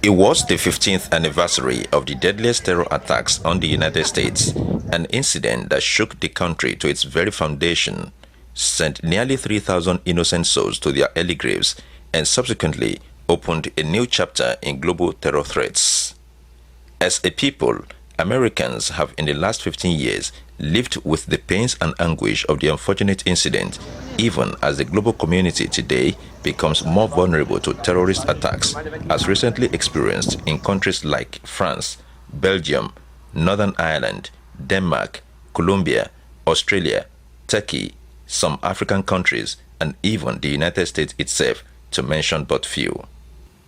It was the 15th anniversary of the deadliest terror attacks on the United States, an incident that shook the country to its very foundation, sent nearly 3,000 innocent souls to their early graves, and subsequently opened a new chapter in global terror threats. As a people, Americans have in the last 15 years lived with the pains and anguish of the unfortunate incident, even as the global community today becomes more vulnerable to terrorist attacks, as recently experienced in countries like France, Belgium, Northern Ireland, Denmark, Colombia, Australia, Turkey, some African countries, and even the United States itself, to mention but few.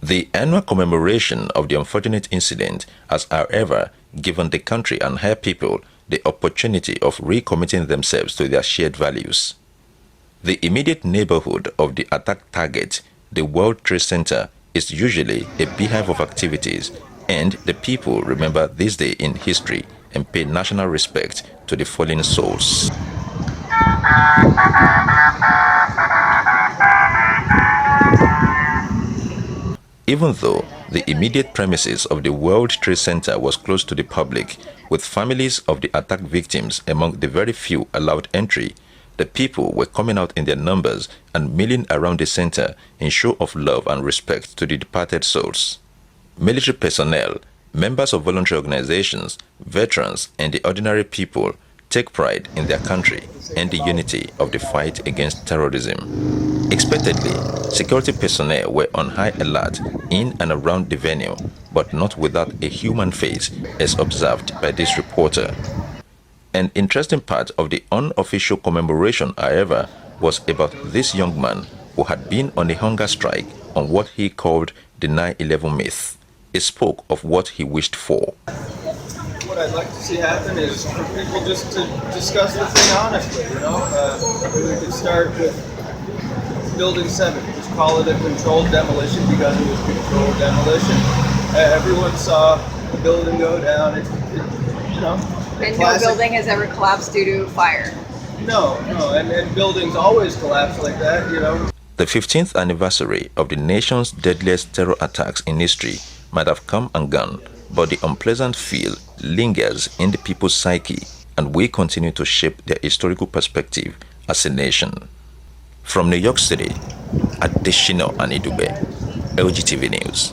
The annual commemoration of the unfortunate incident has, however, given the country and her people the opportunity of recommitting themselves to their shared values. The immediate neighborhood of the attack target, the World Trade Center, is usually a beehive of activities, and the people remember this day in history and pay national respect to the fallen souls. Even though the immediate premises of the World Trade Center was closed to the public, with families of the attack victims among the very few allowed entry, the people were coming out in their numbers and milling around the center in show of love and respect to the departed souls. Military personnel, members of voluntary organizations, veterans, and the ordinary people take pride in their country and the unity of the fight against terrorism. Expectedly, security personnel were on high alert in and around the venue, but not without a human face, as observed by this reporter. An interesting part of the unofficial commemoration, however, was about this young man who had been on a hunger strike on what he called the 9/11 myth. He spoke of what he wished for. What I'd like to see happen is for people just to discuss the thing honestly, we could start with Building 7, just call it a controlled demolition because it was controlled demolition. Everyone saw the building go down, And no building has ever collapsed due to fire. No, and buildings always collapse like that, The 15th anniversary of the nation's deadliest terror attacks in history might have come and gone, but the unpleasant feel lingers in the people's psyche, and we continue to shape their historical perspective as a nation. From New York City, Adeshino Anidube, Ogtv News.